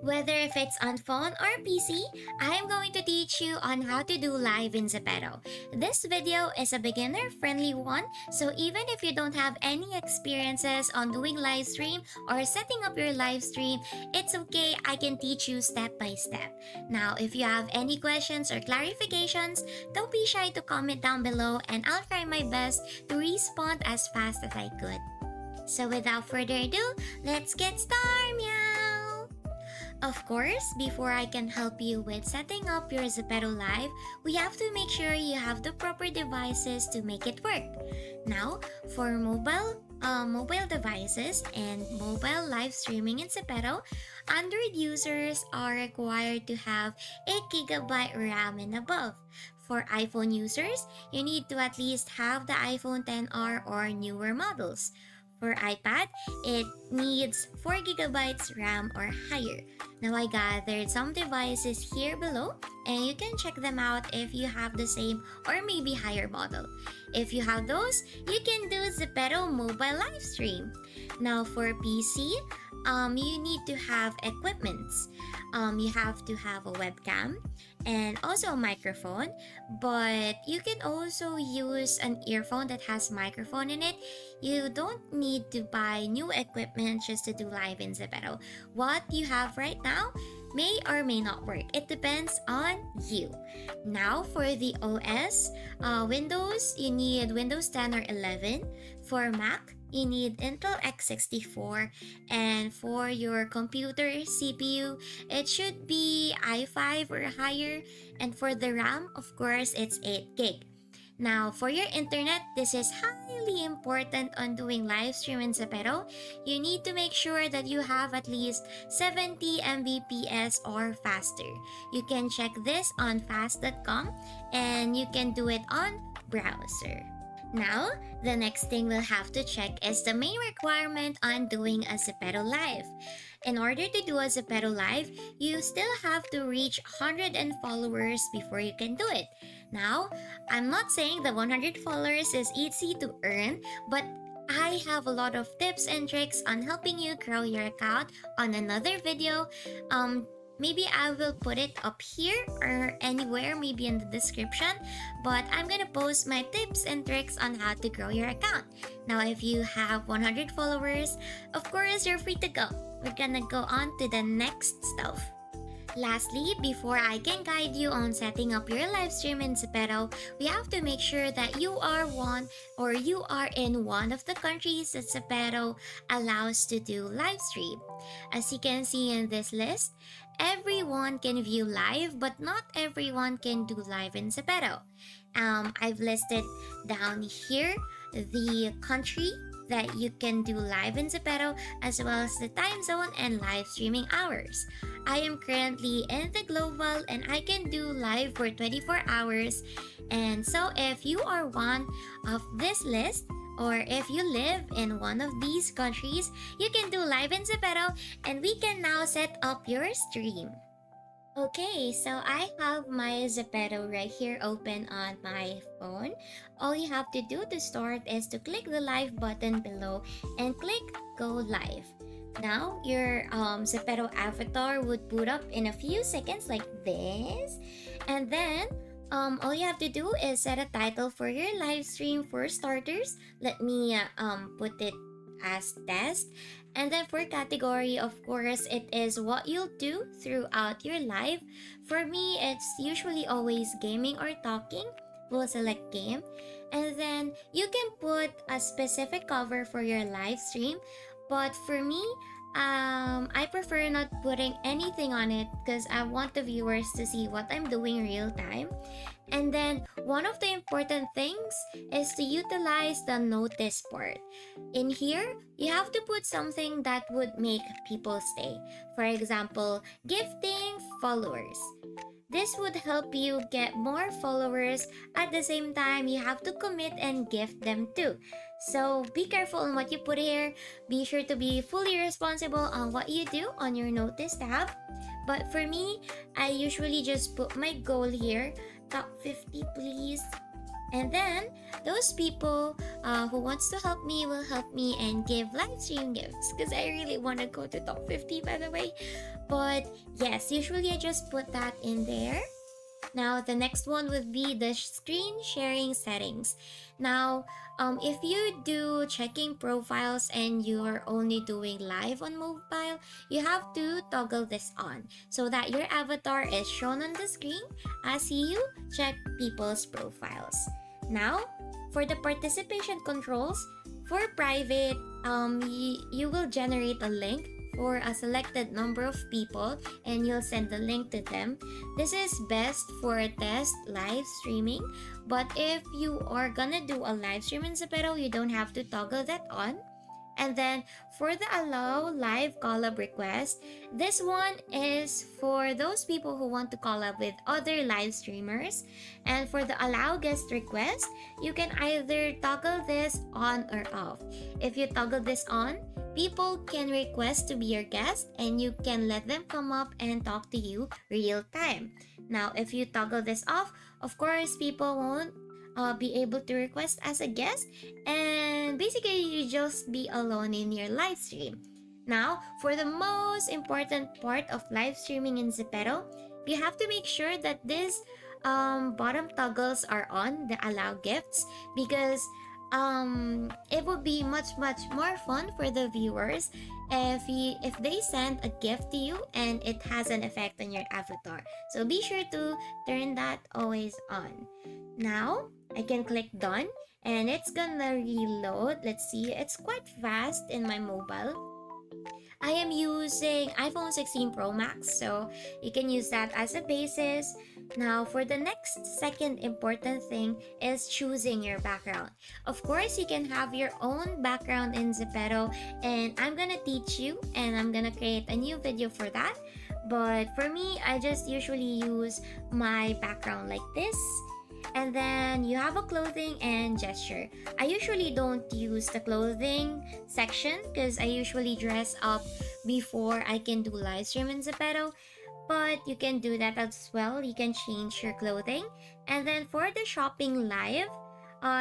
Whether if it's on phone or PC, I am going to teach you on how to do live in ZEPETO. This video is a beginner-friendly one, so even if you don't have any experiences on doing live stream or setting up your live stream, it's okay, I can teach you step by step. Now, if you have any questions or clarifications, don't be shy to comment down below and I'll try my best to respond as fast as I could. So without further ado, let's get started, meow! Of course, before I can help you with setting up your ZEPETO Live, we have to make sure you have the proper devices to make it work. Now, for mobile devices and mobile live streaming in ZEPETO, Android users are required to have 8GB RAM and above. For iPhone users, you need to at least have the iPhone XR or newer models. For iPad, it needs 4GB RAM or higher. Now I gathered some devices here below and you can check them out if you have the same or maybe higher model. If you have those, you can do ZEPETO mobile live stream. Now for PC, you need to have equipments. You have to have a webcam and also a microphone, but you can also use an earphone that has microphone in it. You don't need to buy new equipment just to do live in ZEPETO. What you have right now may or may not work. It depends on you. Now for the OS, Windows, you need Windows 10 or 11. For Mac, you need Intel x64, and for your computer CPU, it should be i5 or higher, and for the RAM, of course, it's 8GB. Now, for your internet, this is highly important on doing live stream in ZEPETO. You need to make sure that you have at least 70 Mbps or faster. You can check this on fast.com and you can do it on browser. Now, the next thing we'll have to check is the main requirement on doing a ZEPETO Live. In order to do a ZEPETO Live, you still have to reach 100 followers before you can do it. Now, I'm not saying the 100 followers is easy to earn, but I have a lot of tips and tricks on helping you grow your account on another video. Maybe I will put it up here or anywhere, maybe in the description, but I'm gonna post my tips and tricks on how to grow your account. Now, if you have 100 followers, of course, you're free to go. We're gonna go on to the next stuff. Lastly, before I can guide you on setting up your live stream in ZEPETO, we have to make sure that you are in one of the countries that ZEPETO allows to do live stream. As you can see in this list, everyone can view live, but not everyone can do live in ZEPETO. I've listed down here the country that you can do live in ZEPETO, as well as the time zone and live streaming hours. I am currently in the global and I can do live for 24 hours. And so if you are one of this list, or if you live in one of these countries, you can do live in ZEPETO and we can now set up your stream. Okay, so I have my ZEPETO right here open on my phone. All you have to do to start is to click the live button below and click go live. Now, your ZEPETO avatar would boot up in a few seconds like this. And then, all you have to do is set a title for your live stream. For starters, let me put it as test. And then for category, of course, it is what you'll do throughout your live. For me, it's usually always gaming or talking. We'll select game. And then you can put a specific cover for your live stream. But for me, I prefer not putting anything on it because I want the viewers to see what I'm doing real time. And then one of the important things is to utilize the notice part. In here, you have to put something that would make people stay. For example, gifting followers. This would help you get more followers. At the same time, you have to commit and gift them too. So be careful on what you put here. Be sure to be fully responsible on what you do on your notice tab. But for me, I usually just put my goal here. Top 50 please. And then those people who wants to help me will help me and give live stream gifts because I really want to go to top 50, by the way. But yes, usually I just put that in there. Now, the next one would be the screen sharing settings. Now, if you do checking profiles and you are only doing live on mobile, you have to toggle this on so that your avatar is shown on the screen as you check people's profiles. Now, for the participation controls, for private, you will generate a link for a selected number of people and you'll send the link to them. This is best for test live streaming, but if you are gonna do a live stream in ZEPETO, you don't have to toggle that on. And then for the allow live collab request, this one is for those people who want to collab with other live streamers. And for the allow guest request, you can either toggle this on or off. If you toggle this on, people can request to be your guest and you can let them come up and talk to you real time. Now, if you toggle this off, of course, people won't be able to request as a guest, and basically you just be alone in your live stream. Now, for the most important part of live streaming in ZEPETO, you have to make sure that these bottom toggles are on, the allow gifts, because it would be much more fun for the viewers if they send a gift to you and it has an effect on your avatar. So be sure to turn that always on. Now I can click done and it's gonna reload. Let's see, it's quite fast in my mobile. I am using iPhone 16 Pro Max, so you can use that as a basis. Now, for the next second important thing is choosing your background. Of course, you can have your own background in ZEPETO, and I'm gonna teach you, and I'm gonna create a new video for that. But for me, I just usually use my background like this. And then you have a clothing and gesture. I usually don't use the clothing section because I usually dress up before I can do live stream in ZEPETO. But you can do that as well. You can change your clothing. And then for the shopping live,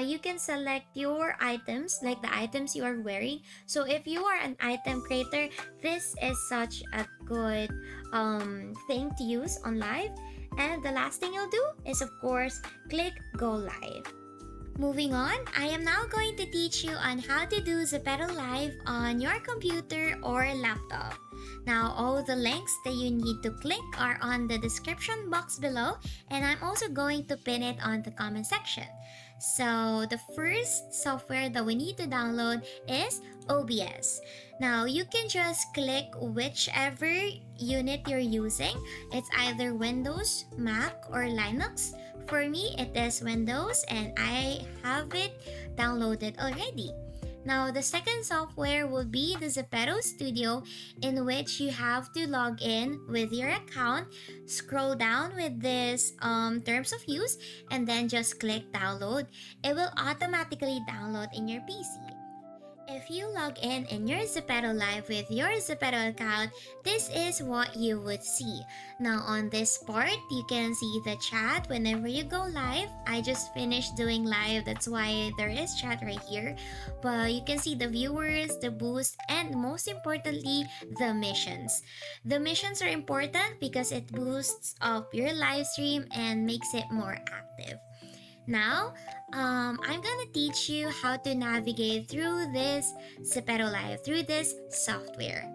you can select your items, like the items you are wearing. So if you are an item creator, this is such a good thing to use on live. And the last thing you'll do is, of course, click go live. Moving on, I am now going to teach you on how to do ZEPETO Live on your computer or laptop. Now, all the links that you need to click are on the description box below, and I'm also going to pin it on the comment section. So, the first software that we need to download is OBS. Now, you can just click whichever unit you're using. It's either Windows, Mac, or Linux. For me, it is Windows and I have it downloaded already. Now, the second software will be the ZEPETO Studio, in which you have to log in with your account, scroll down with this terms of use, and then just click download. It will automatically download in your PC. If you log in your ZEPETO Live with your ZEPETO account, this is what you would see. Now on this part, you can see the chat whenever you go live. I just finished doing live, that's why there is chat right here. But you can see the viewers, the boost, and most importantly, the missions. The missions are important because it boosts up your live stream and makes it more active. Now, I'm gonna teach you how to navigate through this ZEPETO Live, through this software.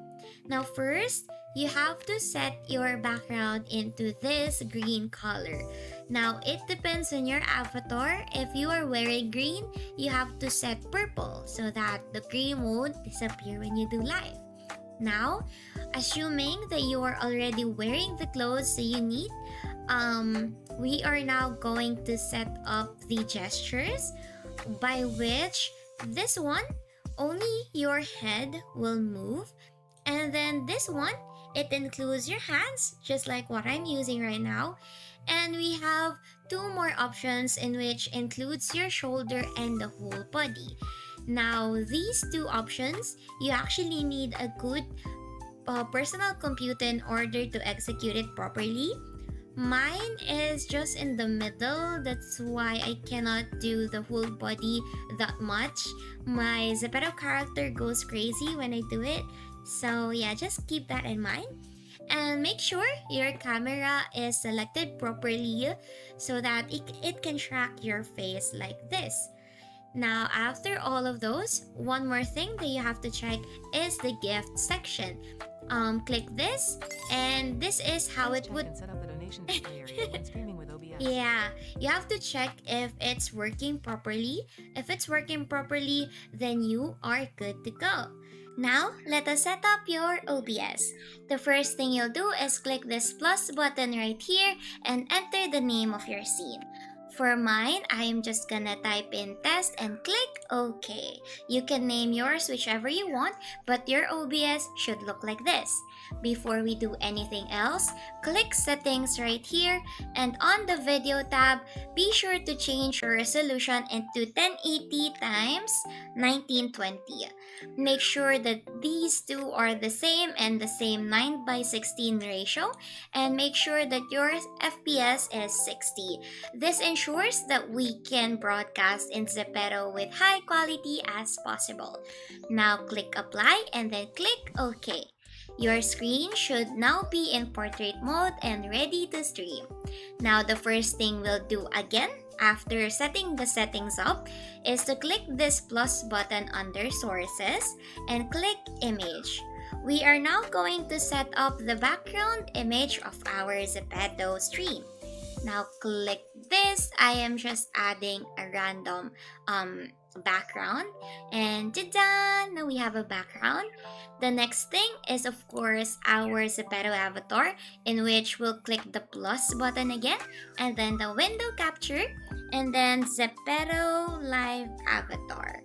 Now, first, you have to set your background into this green color. Now, it depends on your avatar. If you are wearing green, you have to set purple so that the green won't disappear when you do live. Now, assuming that you are already wearing the clothes that you need, we are now going to set up the gestures by which this one, only your head will move, and then this one, it includes your hands, just like what I'm using right now. And we have two more options in which includes your shoulder and the whole body. Now, these two options, you actually need a good personal computer in order to execute it properly. Mine is just in the middle. That's why I cannot do the whole body that much. My ZEPETO character goes crazy when I do it. So yeah, just keep that in mind. And make sure your camera is selected properly so that it can track your face like this. Now, after all of those, one more thing that you have to check is the gift section. Click this, and this is how it would. Set up the donation display area when streaming with OBS. Yeah, you have to check if it's working properly. If it's working properly, then you are good to go. Now, let us set up your OBS. The first thing you'll do is click this plus button right here and enter the name of your scene. For mine, I am just gonna type in test and click OK. You can name yours whichever you want, but your OBS should look like this. Before we do anything else, click settings right here, and on the video tab, be sure to change your resolution into 1080 times 1920. Make sure that these two are the same and the same 9:16 ratio, and make sure that your FPS is 60. This ensures that we can broadcast in ZEPETO with high quality as possible. Now click apply and then click OK. Your screen should now be in portrait mode and ready to stream. Now the first thing we'll do again after setting the settings up is to click this plus button under sources and click image. We are now going to set up the background image of our ZEPETO stream. Now click this. I am just adding a random background, and ta-da! Now we have a background. The next thing is of course our ZEPETO avatar, in which we'll click the plus button again, and then the window capture, and then ZEPETO live avatar.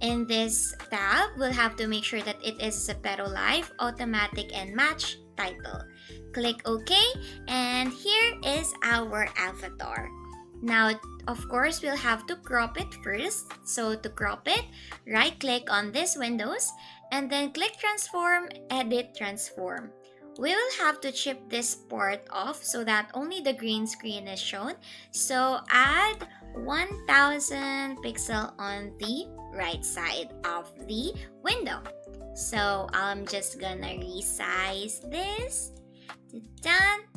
In this tab, we'll have to make sure that it is ZEPETO live, automatic, and match title. Click OK, and here is our avatar. Now, of course, we'll have to crop it first. So to crop it, right click on this windows and then click transform, edit transform. We will have to chip this part off so that only the green screen is shown. So add 1000 pixel on the right side of the window. So I'm just gonna resize this. Done.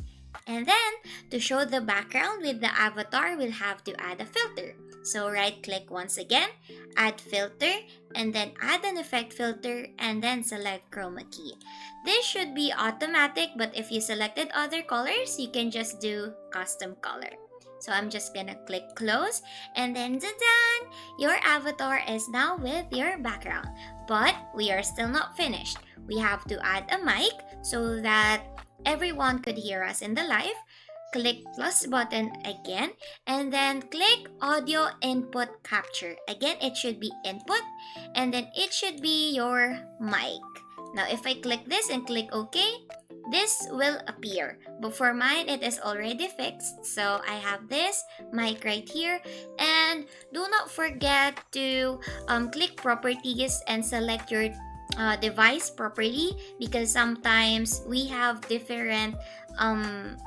And then to show the background with the avatar, we'll have to add a filter. So right click once again, add filter, and then add an effect filter, and then select chroma key. This should be automatic, but if you selected other colors, you can just do custom color. So I'm just gonna click close, and then done! Your avatar is now with your background. But we are still not finished. We have to add a mic so that everyone could hear us in the live. Click plus button again, and then click audio input capture. Again, it should be input, and then it should be your mic. Now if I click this and click OK, this will appear. But for mine, it is already fixed. So I have this mic right here. And do not forget to click properties and select your device properly, because sometimes we have different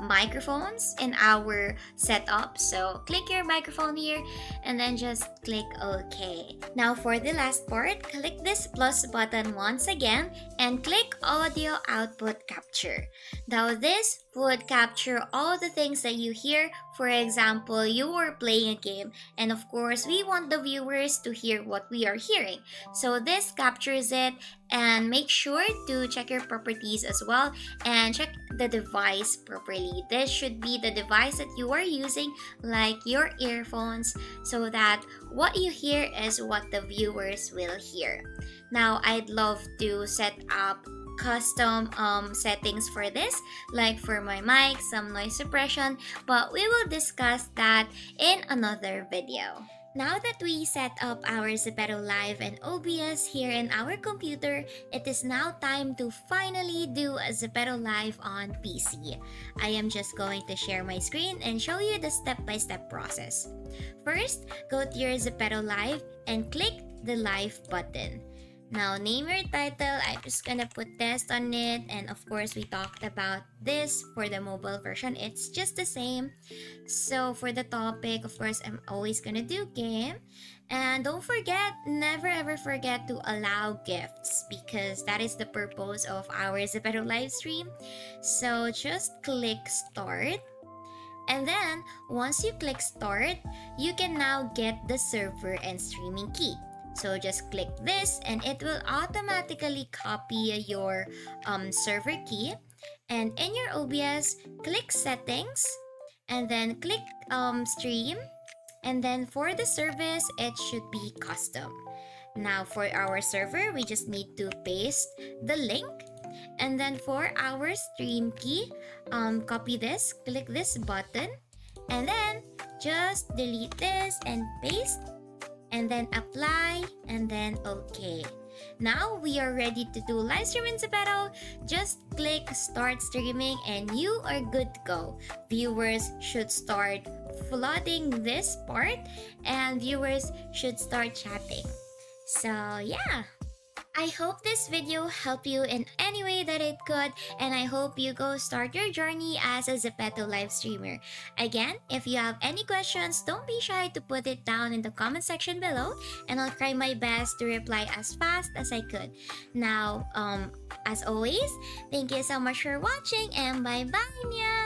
microphones in our setup. So click your microphone here and then just click OK. Now for the last part, click this plus button once again and click audio output capture. Now this would capture all the things that you hear. For example, you are playing a game, and of course we want the viewers to hear what we are hearing. So this captures it, and make sure to check your properties as well and check the device properly. This should be the device that you are using, like your earphones, so that what you hear is what the viewers will hear. Now I'd love to set up custom settings for this, like for my mic, some noise suppression, but we will discuss that in another video. Now that we set up our ZEPETO Live and OBS here in our computer, it is now time to finally do a ZEPETO Live on PC. I am just going to share my screen and show you the step-by-step process. First, go to your ZEPETO Live and click the Live button. Now, name your title. I'm just gonna put test on it. And of course, we talked about this for the mobile version. It's just the same. So, for the topic, of course, I'm always gonna do game. And don't forget, never ever forget to allow gifts because that is the purpose of our Zepeto live stream. So, just click start. And then, once you click start, you can now get the server and streaming key. So just click this and it will automatically copy your server key. And in your OBS, click settings and then click stream. And then for the service, it should be custom. Now for our server, we just need to paste the link. And then for our stream key, copy this, click this button, and then just delete this and paste, and then apply, and then okay. Now we are ready to do live stream in Zepeto. Just click start streaming and you are good to go. Viewers should start flooding this part and viewers should start chatting. So yeah. I hope this video helped you in any way that it could, and I hope you go start your journey as a Zepeto live streamer. Again, if you have any questions, don't be shy to put it down in the comment section below, and I'll try my best to reply as fast as I could. Now, as always, thank you so much for watching, and bye-bye, Nya!